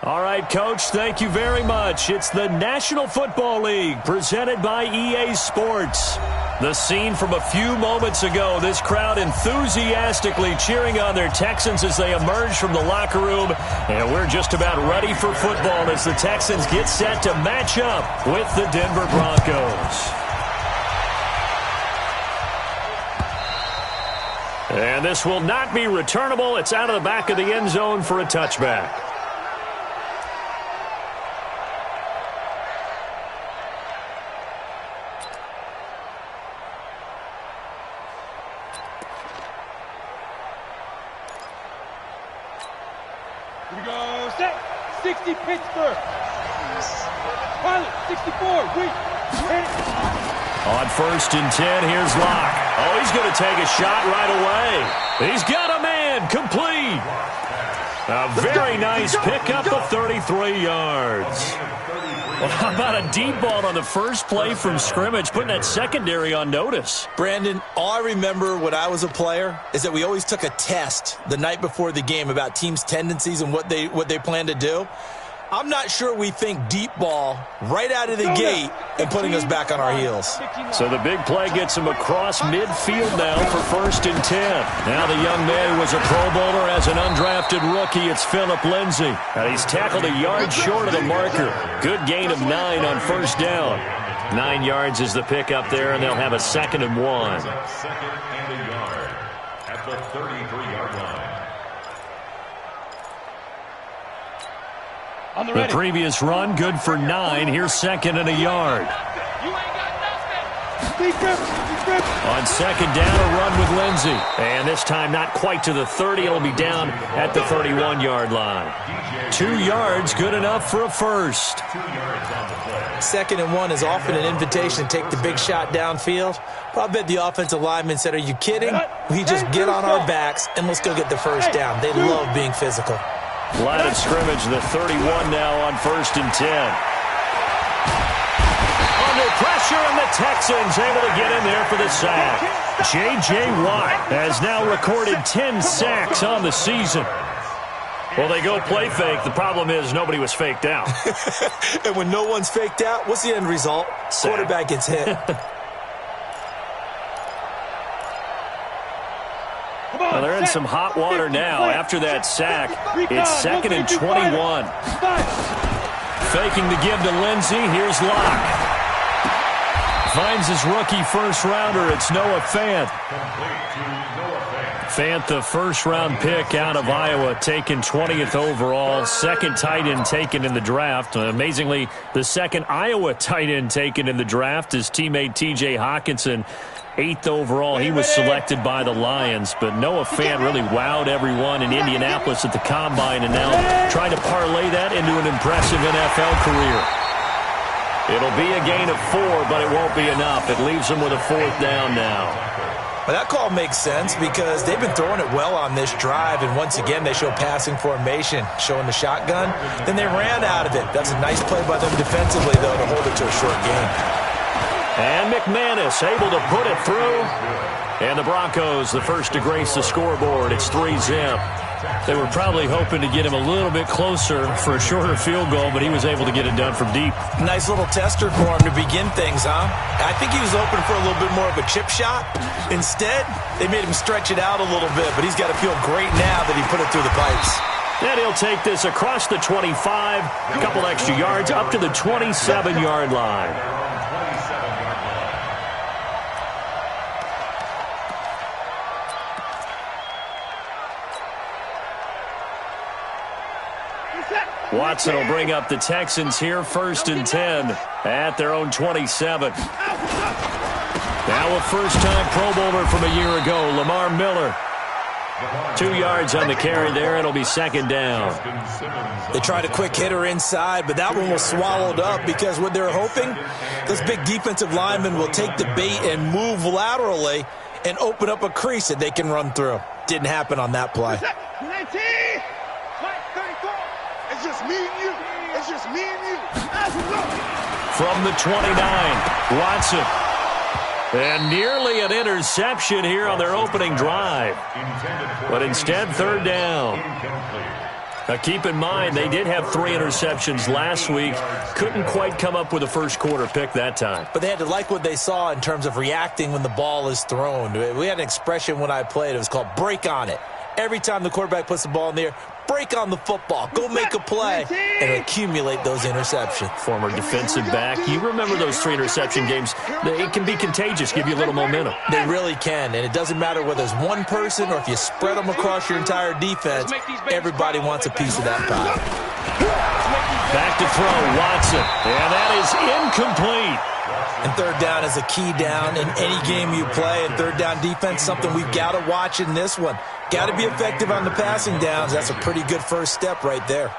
All right, Coach, thank you very much. It's the National Football League presented by EA Sports. The scene from a few moments ago, this crowd enthusiastically cheering on their Texans as they emerge from the locker room. And we're just about ready for football as the Texans get set to match up with the Denver Broncos. And this will not be returnable. It's out of the back of the end zone for a touchback. Here we go, set, 60 Pittsburgh. Pilot, 64, wait. On 1st and 10, here's Locke. Oh, he's going to take a shot right away. He's got a man, complete. A very nice pickup of 33 yards. Well, how about a deep ball on the first play from scrimmage, putting that secondary on notice? Brandon, all I remember when I was a player is that we always took a test the night before the game about teams' tendencies and what they plan to do. I'm not sure we think deep ball right out of the gate and putting us back on our heels. So the big play gets him across midfield now for 1st and 10. Now the young man who was a Pro Bowler as an undrafted rookie. It's Phillip Lindsay. And he's tackled a yard short of the marker. Good gain of 9 on 1st down. 9 yards is the pickup there, and they'll have a 2nd and 1. Second and a yard at the 33-yard line. The previous run, good for 9. Here's 2nd and a yard. On 2nd down, a run with Lindsay. And this time not quite to the 30. It'll be down at the 31-yard line. 2 yards, good enough for a first. 2nd and 1 is often an invitation to take the big shot downfield. But I bet the offensive lineman said, are you kidding? We just get on our backs and let's go get the first down. They love being physical. Line of scrimmage, the 31 now on 1st and 10. Under pressure, and the Texans able to get in there for the sack. J.J. Watt has now recorded 10 sacks on the season. Well, they go play fake. The problem is nobody was faked out. And when no one's faked out, what's the end result? Sack. Quarterback gets hit. Well, they're in some hot water now after that sack. It's 2nd and 21. Faking the give to Lindsay. Here's Locke. Finds his rookie first-rounder. It's Noah Fant. Fant, the first-round pick out of Iowa, taken 20th overall. Second tight end taken in the draft. Amazingly, the second Iowa tight end taken in the draft, his teammate T.J. Hawkinson. 8th overall, he was selected by the Lions, but Noah Fant really wowed everyone in Indianapolis at the Combine and now trying to parlay that into an impressive NFL career. It'll be a gain of 4, but it won't be enough. It leaves them with a 4th down now. Well, that call makes sense because they've been throwing it well on this drive, and once again, they show passing formation, showing the shotgun. Then they ran out of it. That's a nice play by them defensively, though, to hold it to a short game. And McManus able to put it through. And the Broncos, the first to grace the scoreboard. It's 3-zip. They were probably hoping to get him a little bit closer for a shorter field goal, but he was able to get it done from deep. Nice little tester for him to begin things, huh? I think he was open for a little bit more of a chip shot. Instead, they made him stretch it out a little bit, but he's got to feel great now that he put it through the pipes. And he'll take this across the 25, a couple extra yards, up to the 27-yard line. Watson will bring up the Texans here, 1st and 10 at their own 27. Now a first-time Pro Bowler from a year ago, Lamar Miller. 2 yards on the carry there. It'll be 2nd down. They tried a quick hitter inside, but that one was swallowed up because what they're hoping, this big defensive lineman will take the bait and move laterally and open up a crease that they can run through. Didn't happen on that play. It's just me and you. It's just me and you. From the 29, Watson. And nearly an interception here on their opening drive. But instead, 3rd down. Now keep in mind, they did have 3 interceptions last week. Couldn't quite come up with a first quarter pick that time. But they had to like what they saw in terms of reacting when the ball is thrown. We had an expression when I played. It was called break on it. Every time the quarterback puts the ball in the air, break on the football. Go make a play and accumulate those interceptions. Former defensive back. You remember those 3 interception games. It can be contagious, give you a little momentum. They really can, and it doesn't matter whether it's one person or if you spread them across your entire defense. Everybody wants a piece of that pie. Back to throw, Watson. And that is incomplete. And third down is a key down in any game you play. And third down defense, something we've got to watch in this one. Got to be effective on the passing downs. That's a pretty good first step right there.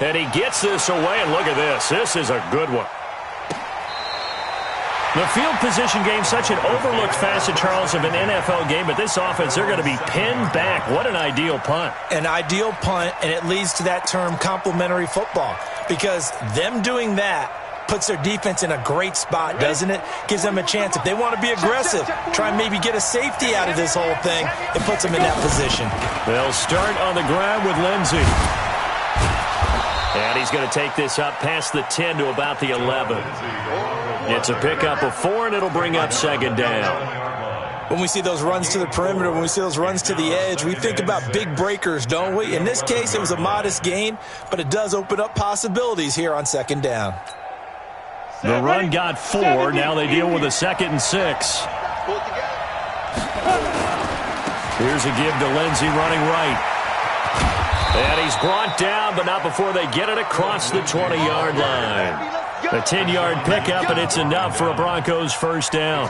And he gets this away, and look at this. This is a good one. The field position game, such an overlooked facet, Charles, of an NFL game, but this offense, they're going to be pinned back. What an ideal punt. An ideal punt, and it leads to that term complementary football, because them doing that puts their defense in a great spot, doesn't it? Gives them a chance. If they want to be aggressive, try and maybe get a safety out of this whole thing, it puts them in that position. They'll start on the ground with Lindsey. And he's going to take this up past the 10 to about the 11. It's a pickup of 4, and it'll bring up second down. When we see those runs to the perimeter, when we see those runs to the edge, we think about big breakers, don't we? In this case, it was a modest gain, but it does open up possibilities here on second down. The run got 4. Now they deal with a 2nd and 6. Here's a give to Lindsey running right. And he's brought down, but not before they get it across the 20-yard line. A 10-yard pickup, and it's enough for a Broncos first down.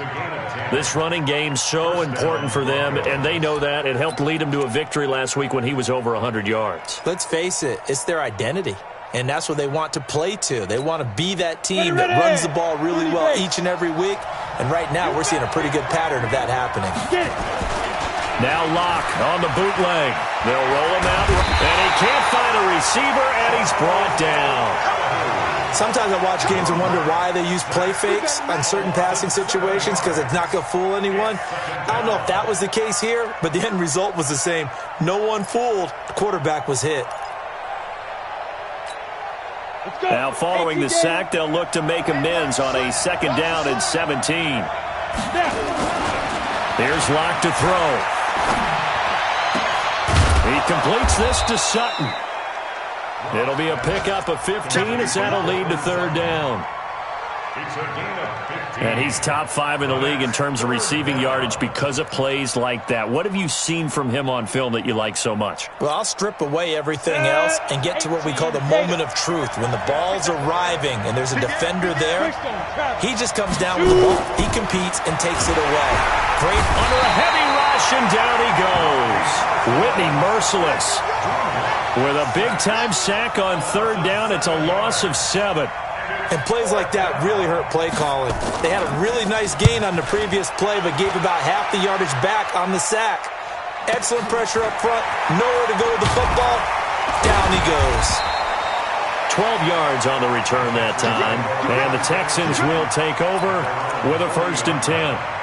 This running game so important for them, and they know that. It helped lead them to a victory last week when he was over 100 yards. Let's face it, it's their identity, and that's what they want to play to. They want to be that team that runs the ball really well each and every week, and right now we're seeing a pretty good pattern of that happening. Now Locke on the bootleg. They'll roll him out, and he can't find a receiver, and he's brought down. Sometimes I watch games and wonder why they use play fakes on certain passing situations, because it's not going to fool anyone. I don't know if that was the case here, but the end result was the same. No one fooled. The quarterback was hit. Now following the sack, they'll look to make amends on a 2nd down and 17. Here's Locke to throw. He completes this to Sutton. It'll be a pickup of 15 as that'll lead to third down. And he's top 5 in the league in terms of receiving yardage because of plays like that. What have you seen from him on film that you like so much? Well, I'll strip away everything else and get to what we call the moment of truth. When the ball's arriving and there's a defender there, he just comes down with the ball. He competes and takes it away. Great under a heavy rush, and down he goes. Whitney merciless with a big-time sack on third down. It's a loss of 7. And plays like that really hurt play calling. They had a really nice gain on the previous play, but gave about half the yardage back on the sack. Excellent pressure up front. Nowhere to go with the football. Down he goes. 12 yards on the return that time. And the Texans will take over with a 1st and 10.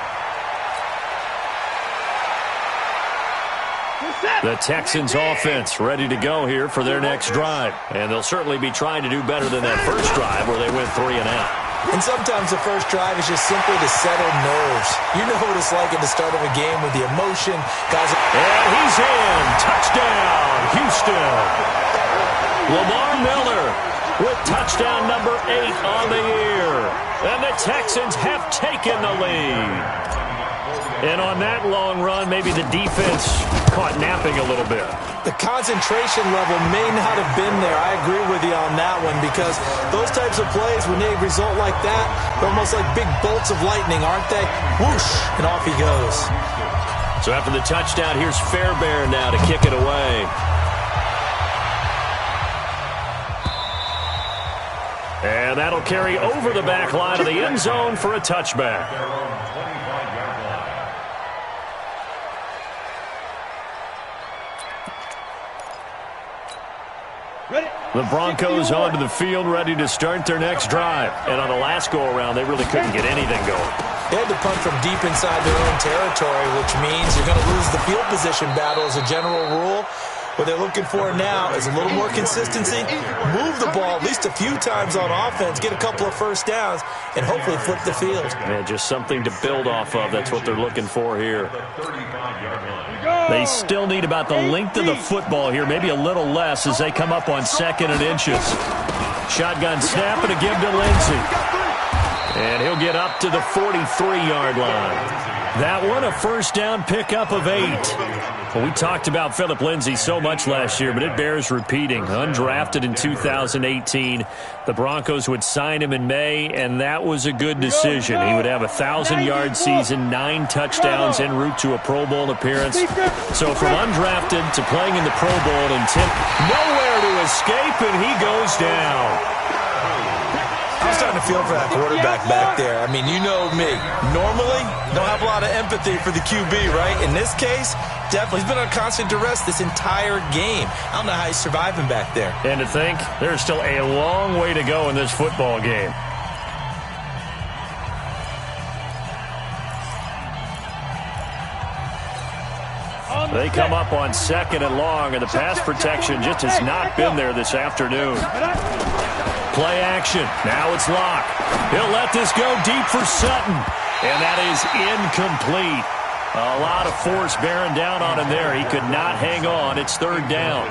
The Texans offense ready to go here for their next drive. And they'll certainly be trying to do better than that first drive where they went 3 and out. And sometimes the first drive is just simply to settle nerves. You know what it's like at the start of a game with the emotion. Guys, and he's in. Touchdown, Houston. Lamar Miller with touchdown number 8 on the year. And the Texans have taken the lead. And on that long run, maybe the defense caught napping a little bit. The concentration level may not have been there. I agree with you on that one, because those types of plays, when they result like that, they're almost like big bolts of lightning, aren't they? Whoosh, and off he goes. So after the touchdown, here's Fairbairn now to kick it away. And that'll carry over the back line of the end zone for a touchback. The Broncos onto the field, ready to start their next drive. And on the last go-around, they really couldn't get anything going. They had to punt from deep inside their own territory, which means you're going to lose the field position battle as a general rule. What they're looking for now is a little more consistency, move the ball at least a few times on offense, get a couple of first downs, and hopefully flip the field. Yeah, just something to build off of. That's what they're looking for here. They still need about the length of the football here, maybe a little less as they come up on 2nd and inches. Shotgun snap and a give to Lindsey. And he'll get up to the 43-yard line. That one, a first down pickup of 8. Well, we talked about Phillip Lindsay so much last year, but it bears repeating. Undrafted in 2018. The Broncos would sign him in May, and that was a good decision. He would have a 1,000-yard season, 9 touchdowns en route to a Pro Bowl appearance. So from undrafted to playing in the Pro Bowl and nowhere to escape, and he goes down. I'm starting to feel for that quarterback back there. I mean, you know me. Normally, don't have a lot of empathy for the QB, right? In this case, definitely. He's been on constant duress this entire game. I don't know how he's surviving back there. And to think, there's still a long way to go in this football game. They come up on 2nd and long, and the pass protection just has not been there this afternoon. Play action. Now it's Locke. He'll let this go deep for Sutton. And that is incomplete. A lot of force bearing down on him there. He could not hang on. It's 3rd down.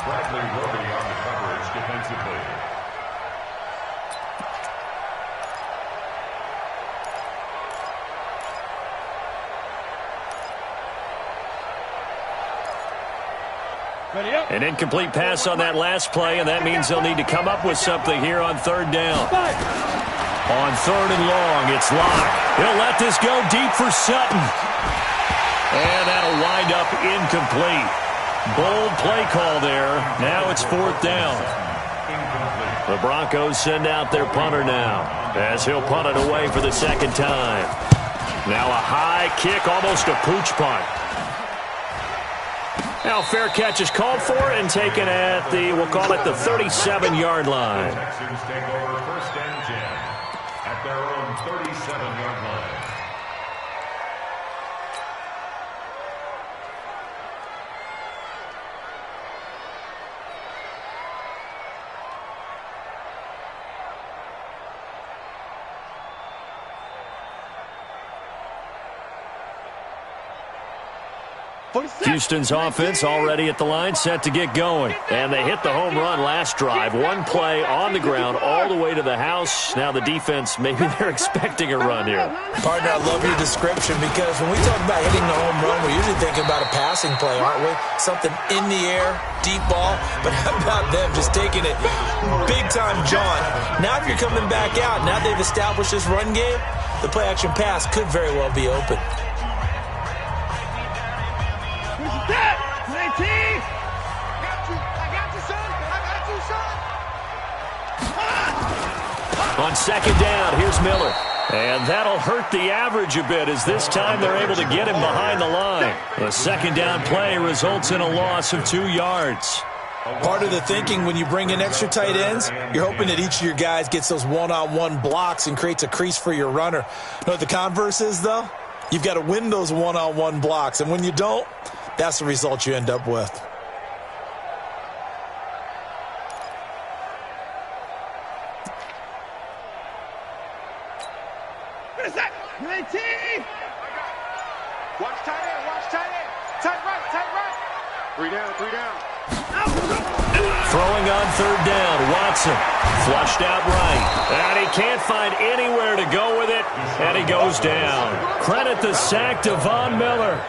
Bradley Roby on the coverage defensively. An incomplete pass on that last play, and that means they'll need to come up with something here on 3rd down. On 3rd and long, it's Locke. He'll let this go deep for Sutton. And that'll wind up incomplete. Bold play call there. Now it's 4th down. The Broncos send out their punter now, as he'll punt it away for the 2nd time. Now a high kick, almost a pooch punt. Now fair catch is called for and taken at the, we'll call it the 37-yard line. Texans take over 1st and 10 at their own 37-yard line. Houston's offense already at the line, set to get going. And they hit the home run last drive. One play on the ground all the way to the house. Now the defense, maybe they're expecting a run here. Partner, I love your description because when we talk about hitting the home run, we're usually thinking about a passing play, aren't we? Something in the air, deep ball. But how about them just taking it big time, John? Now if you're coming back out, now they've established this run game, the play-action pass could very well be open. On 2nd down, here's Miller. And that'll hurt the average a bit as this time they're able to get him behind the line. The 2nd down play results in a loss of 2 yards. Part of the thinking when you bring in extra tight ends, you're hoping that each of your guys gets those one-on-one blocks and creates a crease for your runner. You know what the converse is, though? You've got to win those one-on-one blocks. And when you don't, that's the result you end up with. Watch tight end, watch tight end. Tight right, tight right. 3 down, 3 down. Throwing on 3rd down, Watson. Flushed out right. And he can't find anywhere to go with it. And he goes down. Credit the sack to Von Miller.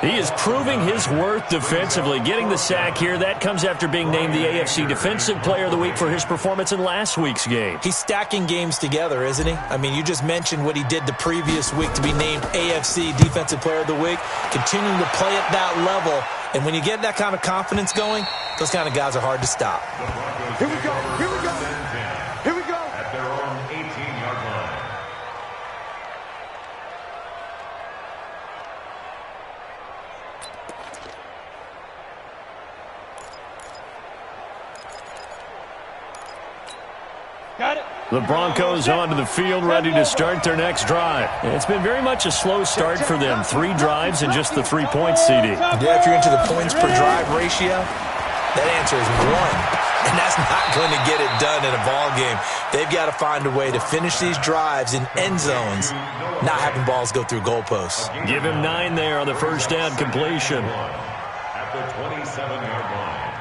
He is proving his worth defensively. Getting the sack here, that comes after being named the AFC Defensive Player of the Week for his performance in last week's game. He's stacking games together, isn't he? I mean, you just mentioned what he did the previous week to be named AFC Defensive Player of the Week. Continuing to play at that level. And when you get that kind of confidence going, those kind of guys are hard to stop. Here we go, here we go. Here we go. At their own 18-yard line. Got it. The Broncos onto the field, ready to start their next drive. It's been very much a slow start for them. 3 drives and just the 3 points, CD. Yeah, if you're into the points per drive ratio, that answer is 1. And that's not going to get it done in a ball game. They've got to find a way to finish these drives in end zones, not having balls go through goalposts. Give him 9 there on the first down completion. At the 27-yard line.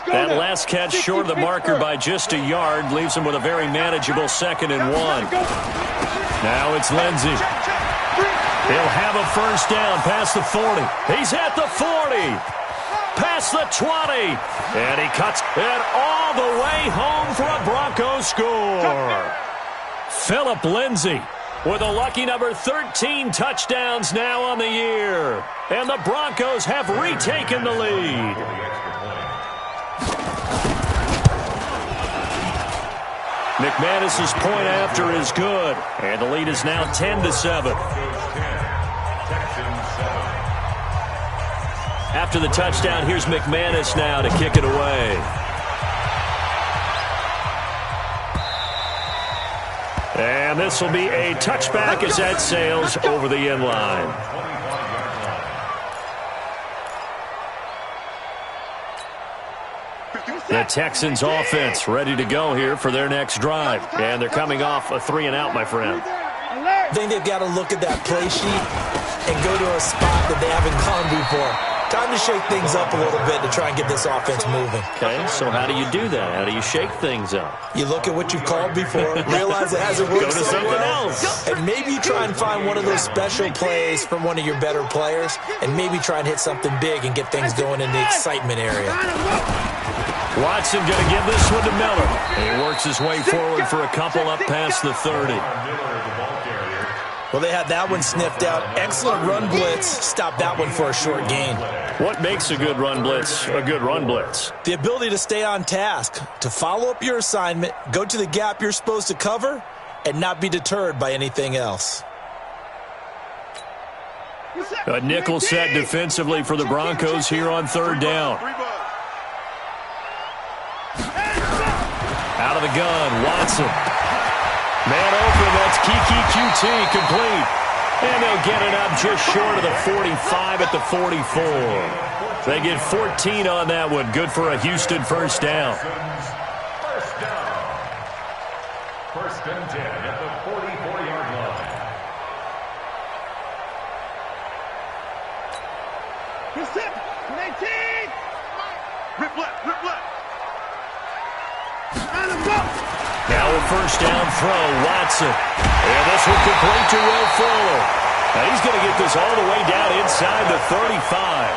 That last catch short of the marker by just a yard leaves him with a very manageable 2nd and 1. Now it's Lindsey. He'll have a first down past the 40. He's at the 40. Past the 20. And he cuts it all the way home for a Broncos score. Phillip Lindsey with a lucky number 13 touchdowns now on the year. And the Broncos have retaken the lead. McManus's point after is good, and the lead is now 10-7. After the touchdown, here's McManus now to kick it away. And this will be a touchback as that sails over the end line. The Texans offense ready to go here for their next drive. And they're coming off a 3-and-out, my friend. I think they've got to look at that play sheet and go to a spot that they haven't gone before. Time to shake things up a little bit to try and get this offense moving. Okay, so how do you do that? How do you shake things up? You look at what you've called before, realize it hasn't worked Go to so something well, else. and maybe try and find one of those special plays from one of your better players, and maybe try and hit something big and get things going in the excitement area. Watson going to give this one to Miller. He works his way forward for a couple up past the 30. Well, they had that one sniffed out. Excellent run blitz. Stop that one for a short gain. What makes a good run blitz a good run blitz? The ability to stay on task, to follow up your assignment, go to the gap you're supposed to cover, and not be deterred by anything else. A nickel set defensively for the Broncos here on 3rd down. Out of the gun, Watson. Man open, that's Kiki QT complete. And they'll get it up just short of the 45 at the 44. They get 14 on that one. Good for a Houston first down. First and 10 at the 44-yard line. Rip left. Now a first down throw, Watson. And this one complete to Will Fuller. Now he's going to get this all the way down inside the 35.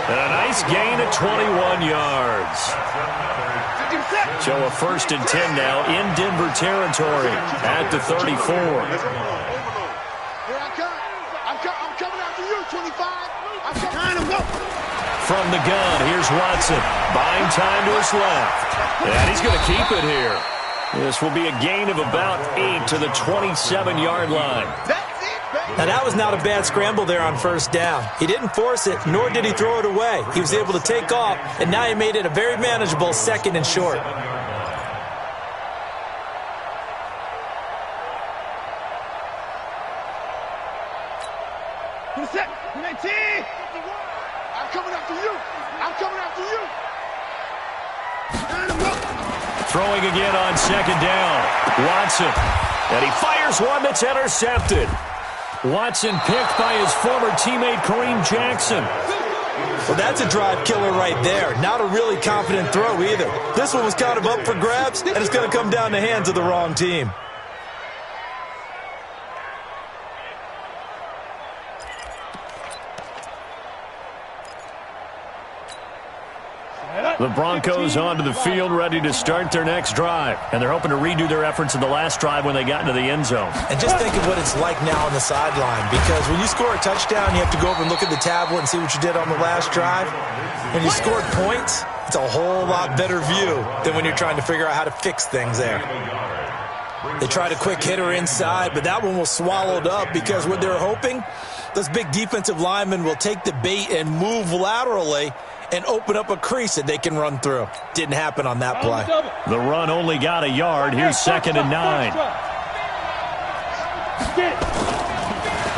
And a nice gain of 21 yards. So a first and 10 now in Denver territory at the 34. Here I come. I'm coming after you, 25. I'm coming. From the gun, here's Watson. Buying time to his left. And he's going to keep it here. This will be a gain of about 8 to the 27-yard line. Now, that was not a bad scramble there on first down. He didn't force it, nor did he throw it away. He was able to take off, and now he made it a very manageable 2nd and short. I'm coming after you. Throwing again on 2nd down. Watson. And he fires one that's intercepted. Watson picked by his former teammate Kareem Jackson. Well, that's a drive killer right there. Not a really confident throw either. This one was kind of up for grabs, and it's going to come down the hands of the wrong team. The Broncos onto the field, ready to start their next drive. And they're hoping to redo their efforts in the last drive when they got into the end zone. And just think of what it's like now on the sideline, because when you score a touchdown, you have to go over and look at the tablet and see what you did on the last drive. When you scored points, it's a whole lot better view than when you're trying to figure out how to fix things there. They tried a quick hitter inside, but that one was swallowed up because what they're hoping, those big defensive linemen will take the bait and move laterally and open up a crease that they can run through. Didn't happen on that play. The run only got a yard. Here's 2nd and 9.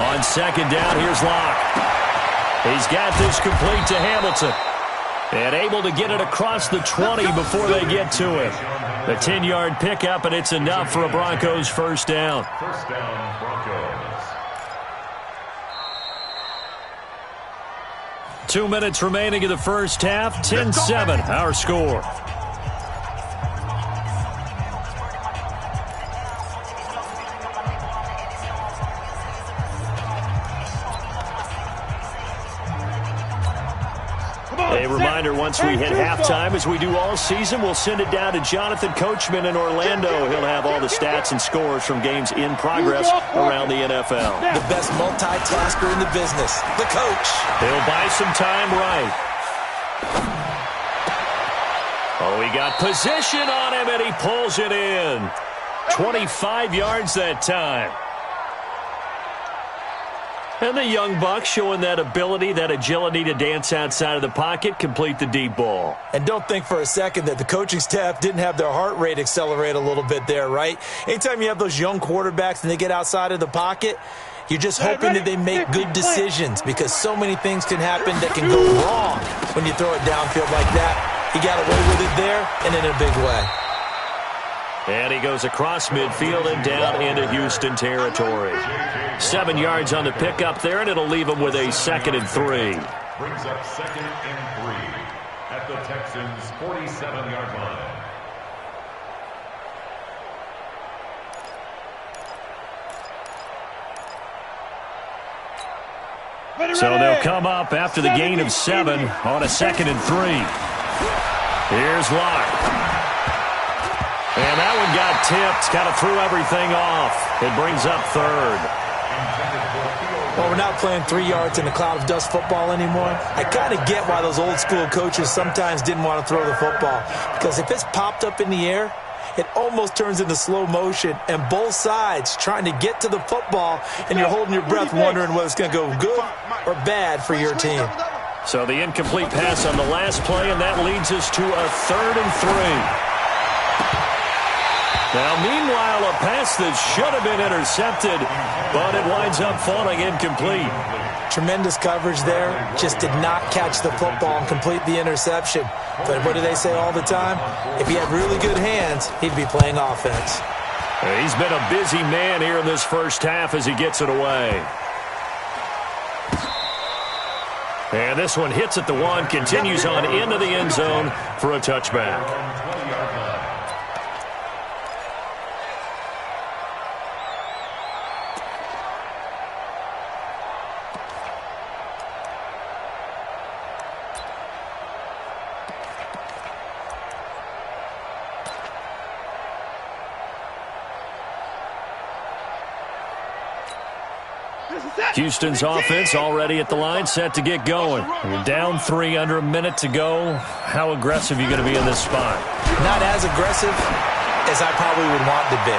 On 2nd down, here's Locke. He's got this complete to Hamilton. And able to get it across the 20 before they get to him. A 10-yard pickup, and it's enough for a Broncos first down. First down, Broncos. 2 minutes remaining in the first half. 10-7, our score. A reminder, once we hit halftime, as we do all season, we'll send it down to Jonathan Coachman in Orlando. He'll have all the stats and scores from games in progress around the NFL. The best multitasker in the business, the coach. He'll buy some time right. Oh, he got position on him, and he pulls it in. 25 yards that time. And the young buck showing that ability, that agility to dance outside of the pocket, complete the deep ball. And don't think for a second that the coaching staff didn't have their heart rate accelerate a little bit there, right? Anytime you have those young quarterbacks and they get outside of the pocket, you're just hoping that they make good decisions because so many things can happen that can go wrong when you throw it downfield like that. He got away with it there and in a big way. And he goes across midfield and down into Houston territory. 7 yards on the pickup there, and it'll leave him with a 2nd and 3. Brings up 2nd and 3 at the Texans' 47-yard line. So they'll come up after the gain of 7 on a 2nd and 3. Here's Locke. And that one got tipped, kind of threw everything off. It brings up 3rd. Well, we're not playing 3 yards in a cloud of dust football anymore. I kind of get why those old school coaches sometimes didn't want to throw the football. Because if it's popped up in the air, it almost turns into slow motion. And both sides trying to get to the football, and you're holding your breath wondering whether it's going to go good or bad for your team. So the incomplete pass on the last play, and that leads us to a 3rd and 3. Now, meanwhile, a pass that should have been intercepted, but it winds up falling incomplete. Tremendous coverage there. Just did not catch the football and complete the interception. But what do they say all the time? If he had really good hands, he'd be playing offense. He's been a busy man here in this first half as he gets it away. And this one hits at the 1, continues on into the end zone for a touchback. Houston's offense already at the line, set to get going. You're down 3, under a minute to go. How aggressive are you going to be in this spot? Not as aggressive as I probably would want to be.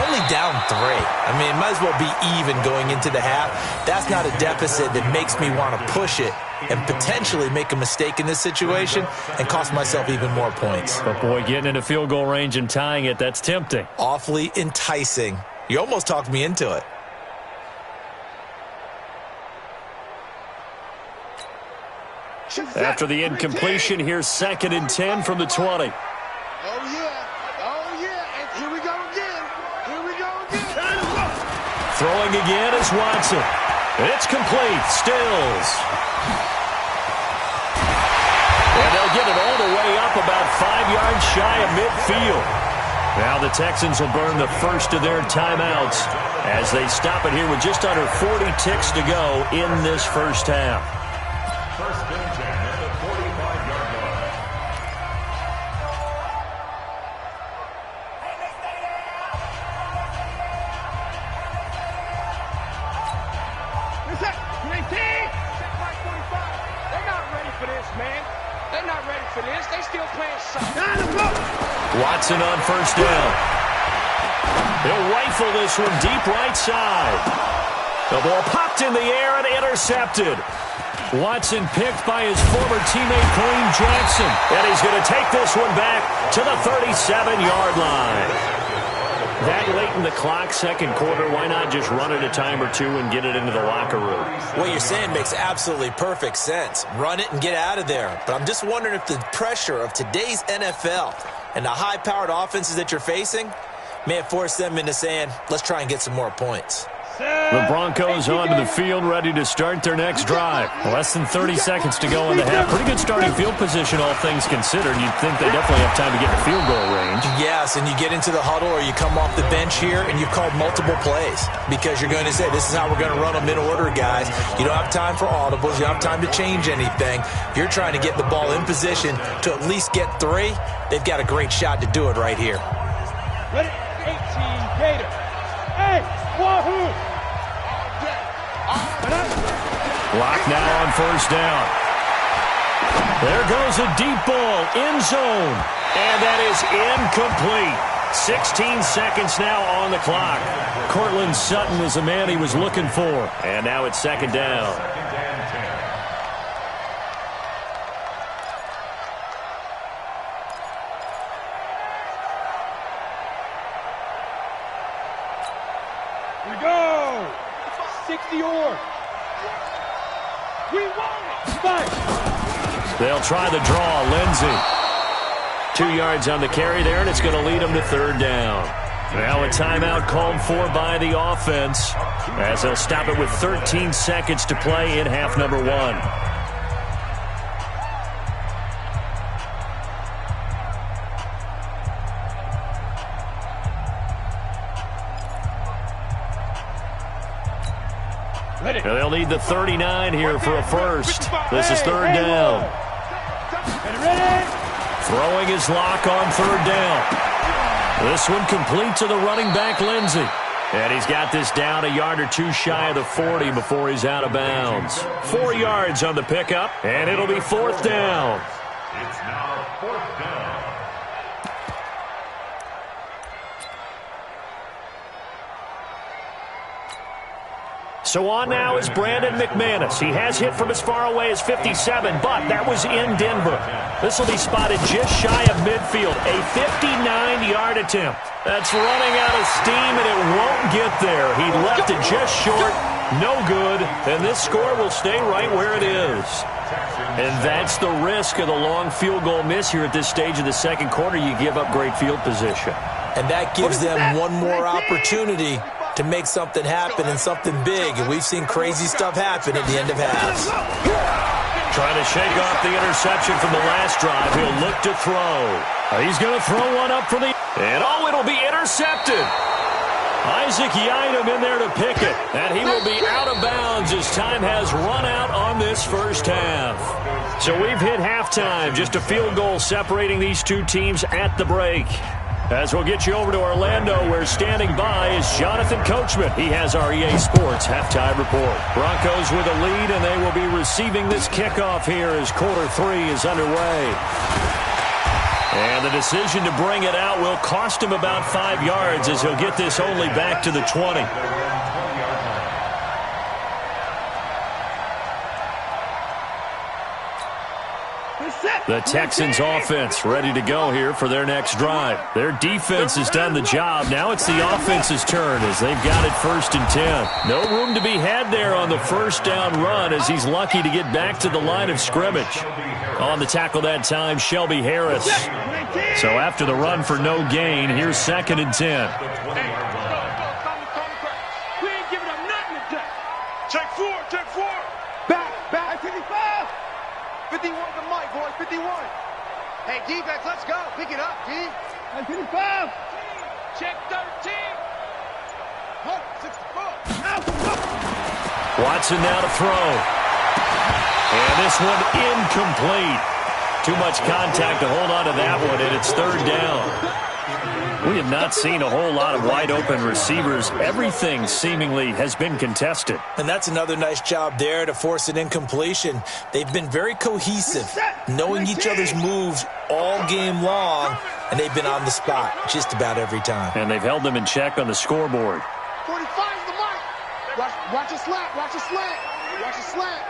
Only down 3. I mean, it might as well be even going into the half. That's not a deficit that makes me want to push it and potentially make a mistake in this situation and cost myself even more points. But, boy, getting into field goal range and tying it, that's tempting. Awfully enticing. You almost talked me into it. After the incompletion, here's 2nd and 10 from the 20. Oh, yeah. And here we go again. Throwing again is Watson. It's complete. Stills. And they'll get it all the way up about 5 yards shy of midfield. Now the Texans will burn the first of their timeouts as they stop it here with just under 40 ticks to go in this first half. First and 10 at the 45-yard line. They're not ready for this, man. They're not ready for this. They still playing soccer. Watson on first down. He'll rifle this one deep right side. The ball popped in the air and intercepted. Watson picked by his former teammate Kareem Jackson. And he's going to take this one back to the 37-yard line. That late in the clock, second quarter, why not just run it a time or two and get it into the locker room? What you're saying makes absolutely perfect sense. Run it and get out of there. But I'm just wondering if the pressure of today's NFL and the high-powered offenses that you're facing may have forced them into saying, let's try and get some more points. The Broncos onto the field, ready to start their next drive. Less than 30 seconds to go in the half. Pretty good starting field position, all things considered. You'd think they definitely have time to get in field goal range. Yes, and you get into the huddle or you come off the bench here and you've called multiple plays because you're going to say, this is how we're going to run them in order, guys. You don't have time for audibles. You don't have time to change anything. If you're trying to get the ball in position to at least get 3, they've got a great shot to do it right here. Ready? 18 Gator. Hey, wahoo! Block now on first down. There goes a deep ball, end zone. And that is incomplete. 16 seconds now on the clock. Cortland Sutton was the man he was looking for. And now it's second down. We go! 60 or. We won it! Nice! They'll try the draw. Lindsey. 2 yards on the carry there, and it's going to lead them to third down. Now a timeout called for by the offense as they'll stop it with 13 seconds to play in half number 1. They'll need the 39 here for a first. This is third down. Throwing his lock on third down. This one complete to the running back, Lindsey. And he's got this down a yard or 2 shy of the 40 before he's out of bounds. 4 yards on the pickup, and it'll be fourth down. It's now fourth down. So on now is Brandon McManus. He has hit from as far away as 57, but that was in Denver. This will be spotted just shy of midfield. A 59-yard attempt. That's running out of steam, and it won't get there. He left it just short. No good. And this score will stay right where it is. And that's the risk of the long field goal miss here at this stage of the second quarter. You give up great field position. And that gives them one more opportunity to make something happen and something big. And we've seen crazy stuff happen at the end of halves. Trying to shake off the interception from the last drive. He'll look to throw. He's going to throw one up for the... And it'll be intercepted. Isaac Yiadom in there to pick it. And he will be out of bounds as time has run out on this first half. So we've hit halftime. Just a field goal separating these two teams at the break. As we'll get you over to Orlando, where standing by is Jonathan Coachman. He has our EA Sports halftime report. Broncos with a lead, and they will be receiving this kickoff here as quarter 3 is underway. And the decision to bring it out will cost him about 5 yards as he'll get this only back to the 20. The Texans offense ready to go here for their next drive. Their defense has done the job. Now it's the offense's turn as they've got it 1st and 10. No room to be had there on the first down run as he's lucky to get back to the line of scrimmage. On the tackle that time, Shelby Harris. So after the run for no gain, here's 2nd and 10. We ain't giving up nothing today. Check 4. Back, 55. 51 to Mike, boys, 51. Hey, defense, let's go. Pick it up, D. 55. Check 13. 64. Watson now to throw. And this one incomplete. Too much contact to hold on to that one, and it's third down. We have not seen a whole lot of wide-open receivers. Everything seemingly has been contested. And that's another nice job there to force an incompletion. They've been very cohesive, knowing each other's moves all game long, and they've been on the spot just about every time. And they've held them in check on the scoreboard. 45 is the mark. Watch a slant. Watch a slant. Watch a slant.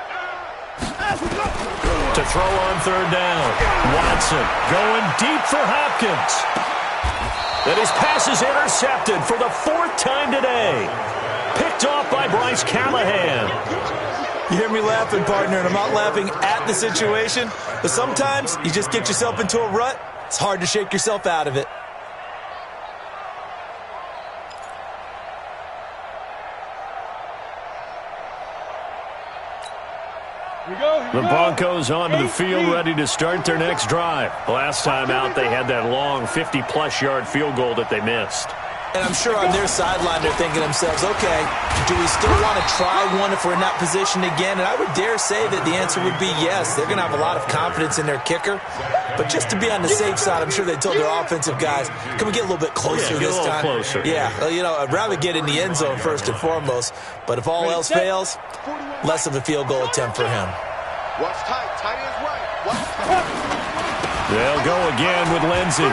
To throw on third down. Watson going deep for Hopkins. And his pass is intercepted for the 4th time today. Picked off by Bryce Callahan. You hear me laughing, partner, and I'm not laughing at the situation, but sometimes you just get yourself into a rut. It's hard to shake yourself out of it. The Broncos onto the field, ready to start their next drive. Last time out, they had that long 50-plus yard field goal that they missed. And I'm sure on their sideline they're thinking to themselves, okay, do we still want to try one if we're in that position again? And I would dare say that the answer would be yes. They're going to have a lot of confidence in their kicker. But just to be on the safe side, I'm sure they told their offensive guys, can we get a little bit closer this time? Closer. Yeah, well, you know, I'd rather get in the end zone first and foremost. But if all else fails, less of a field goal attempt for him. Watch tight. Tight is right. They'll go again with Lindsey.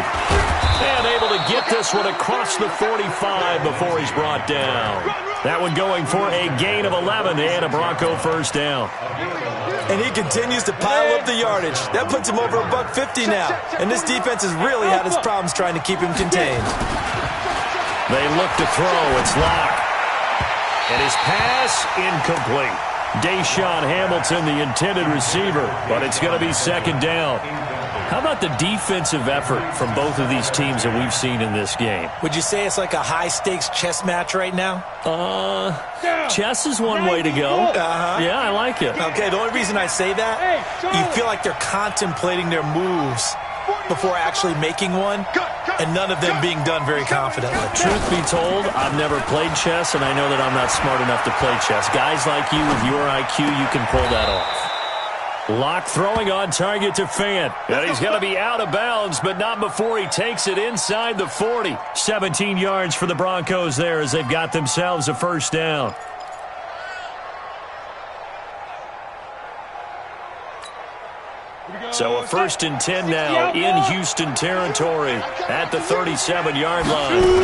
And able to get this one across the 45 before he's brought down. That one going for a gain of 11 and a Bronco first down. And he continues to pile up the yardage. That puts him over $150 now. And this defense has really had its problems trying to keep him contained. They look to throw. It's Locke. And his pass incomplete. Deshaun Hamilton, the intended receiver, but it's going to be second down. How about the defensive effort from both of these teams that we've seen in this game? Would you say it's like a high-stakes chess match right now? Chess is one way to go. Yeah, I like it. Okay, the only reason I say that, you feel like they're contemplating their moves before actually making one, and none of them being done very confidently. Truth be told, I've never played chess, and I know that I'm not smart enough to play chess. Guys like you with your IQ, you can pull that off. Locke throwing on target to Fant. And he's going to be out of bounds, but not before he takes it inside the 40. 17 yards for the Broncos there as they've got themselves a first down. So a 1st and 10 now in Houston territory at the 37-yard line.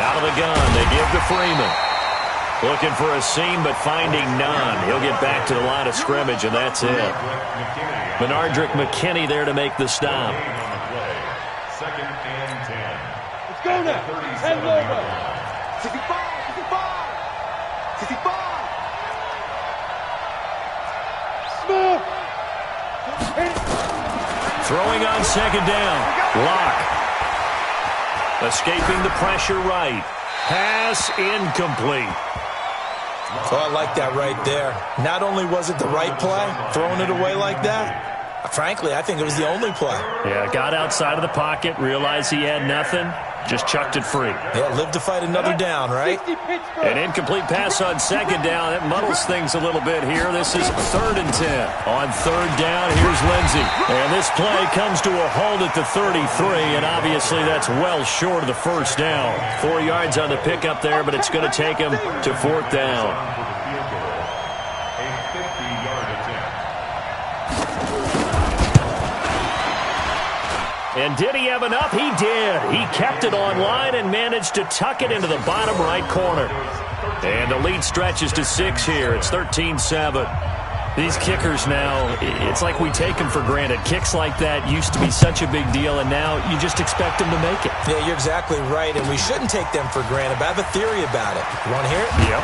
Out of the gun, they give to Freeman. Looking for a seam, but finding none. He'll get back to the line of scrimmage, and that's it. Benardrick McKinney there to make the stop. 2nd and 10. Let's go now. 10 over. 65. 65. 65. Smooth. Throwing on second down. Locke. Escaping the pressure right. Pass incomplete. So I like that right there. Not only was it the right play, throwing it away like that, frankly, I think it was the only play. Yeah, got outside of the pocket, realized he had nothing, just chucked it free. Yeah, live to fight another down, right? An incomplete pass on second down. That muddles things a little bit here. This is 3rd and 10. On third down, here's Lindsey. And this play comes to a halt at the 33, and obviously that's well short of the first down. 4 yards on the pickup there, but it's going to take him to 4th down. A 50-yard attempt. And did he have enough? He did. He kept it online and managed to tuck it into the bottom right corner. And the lead stretches to 6 here. It's 13-7. These kickers now, it's like we take them for granted. Kicks like that used to be such a big deal, and now you just expect them to make it. Yeah, you're exactly right, and we shouldn't take them for granted, but I have a theory about it. You want to hear it? Yep.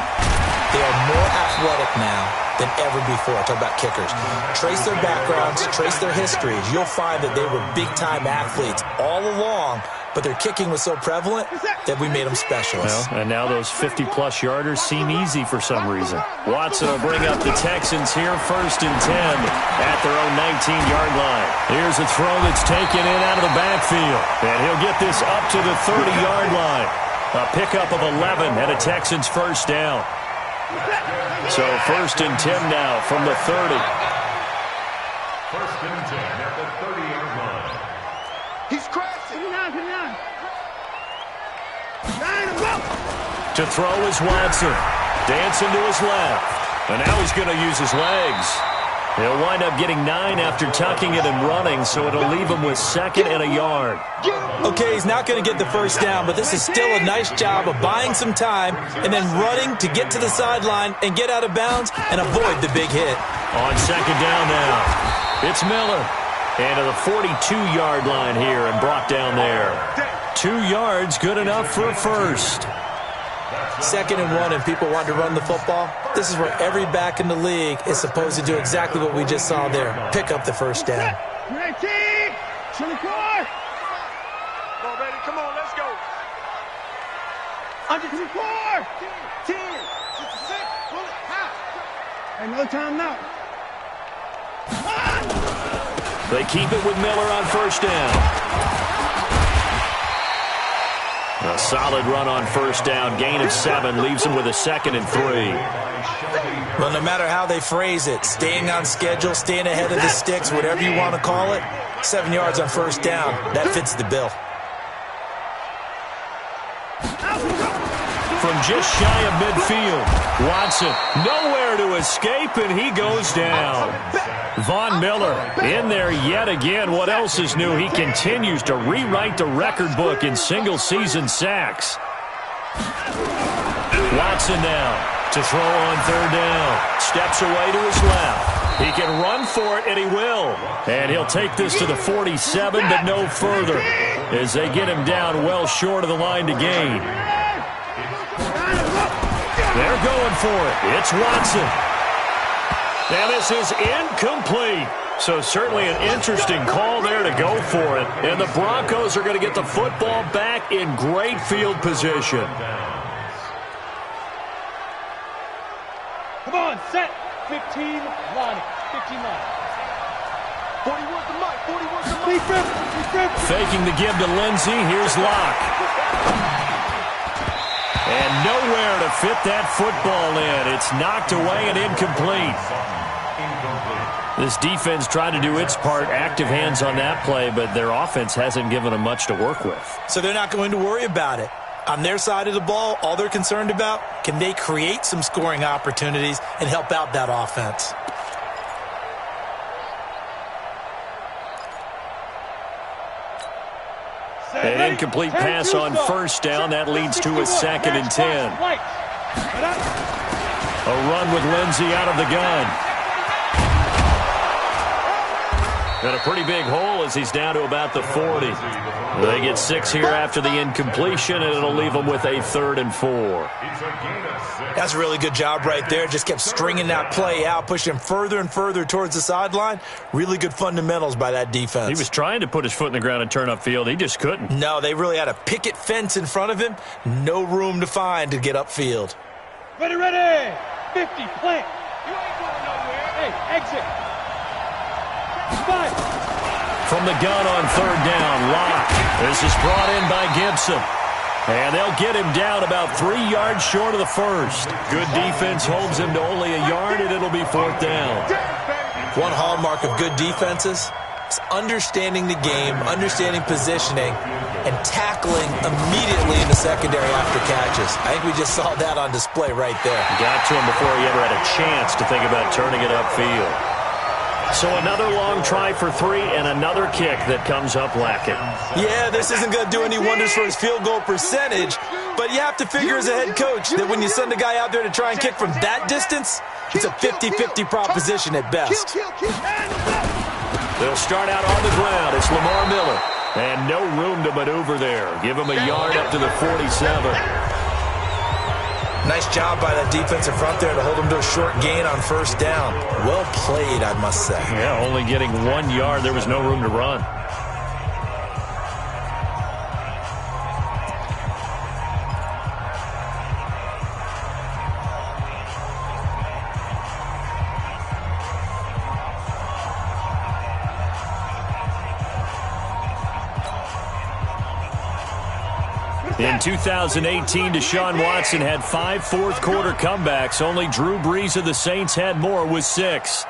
They are more athletic now than ever before. Talk about kickers. Trace their backgrounds, trace their histories. You'll find that they were big-time athletes all along, but their kicking was so prevalent that we made them specialists. Well, and now those 50-plus yarders seem easy for some reason. Watson will bring up the Texans here, 1st and 10 at their own 19-yard line. Here's a throw that's taken in out of the backfield, and he'll get this up to the 30-yard line. A pickup of 11 and a Texans first down. So 1st and 10 now from the 30. 1st and 10 at the 30-yard line. He's crashing. To throw is Watson. Dancing to his left. And now he's going to use his legs. He'll wind up getting 9 after tucking it and running, so it'll leave him with 2nd and a yard. Okay, he's not going to get the first down, but this is still a nice job of buying some time and then running to get to the sideline and get out of bounds and avoid the big hit. On 2nd down now, it's Miller. And to the 42-yard line here and brought down there. 2 yards, good enough for a first. 2nd and 1 and people want to run the football. This is where every back in the league is supposed to do exactly what we just saw there. Pick up the first down. Ready? Come on, ready? Come on, let's go. Under 24. 10. 66. Pull it. Half. And no time now. They keep it with Miller on first down. A solid run on first down. Gain of 7 leaves him with a 2nd and 3. Well, no matter how they phrase it, staying on schedule, staying ahead of the sticks, whatever you want to call it, 7 yards on first down, that fits the bill. From just shy of midfield, Watson nowhere to escape, and he goes down. Von Miller in there yet again. What else is new? He continues to rewrite the record book in single-season sacks. Watson now to throw on 3rd down. Steps away to his left. He can run for it, and he will. And he'll take this to the 47, but no further, as they get him down well short of the line to gain. They're going for it. It's Watson. Now this is incomplete. So certainly an interesting call there to go for it. And the Broncos are going to get the football back in great field position. Come on, set. 15 line. 15 line. 41 to Mike. 41 to Mike. Faking the give to Lindsey. Here's Locke. And nowhere to fit that football in. It's knocked away and incomplete. This defense tried to do its part, active hands on that play, but their offense hasn't given them much to work with. So they're not going to worry about it. On their side of the ball, all they're concerned about, can they create some scoring opportunities and help out that offense? An incomplete pass on first down. That leads to a 2nd and 10. A run with Lindsey out of the gun. And a pretty big hole as he's down to about the 40. They get 6 here after the incompletion, and it'll leave them with a 3rd and 4. That's a really good job right there. Just kept stringing that play out, pushing further and further towards the sideline. Really good fundamentals by that defense. He was trying to put his foot in the ground and turn upfield. He just couldn't. No, they really had a picket fence in front of him. No room to find to get upfield. Ready. 50, plant. You ain't going nowhere. Hey, exit. 5. From the gun on 3rd down, Locke. This is brought in by Gibson. And they'll get him down about 3 yards short of the first. Good defense holds him to only a yard, and it'll be 4th down. One hallmark of good defenses is understanding the game, understanding positioning, and tackling immediately in the secondary after catches. I think we just saw that on display right there. Got to him before he ever had a chance to think about turning it upfield. So another long try for 3 and another kick that comes up lacking. Yeah, this isn't going to do any wonders for his field goal percentage, but you have to figure as a head coach that when you send a guy out there to try and kick from that distance, it's a 50-50 proposition at best. They'll start out on the ground. It's Lamar Miller. And no room to maneuver there. Give him a yard up to the 47. Nice job by that defensive front there to hold him to a short gain on first down. Well played, I must say. Yeah, only getting 1 yard. There was no room to run. In 2018, Deshaun Watson had 5 fourth-quarter comebacks. Only Drew Brees of the Saints had more with 6.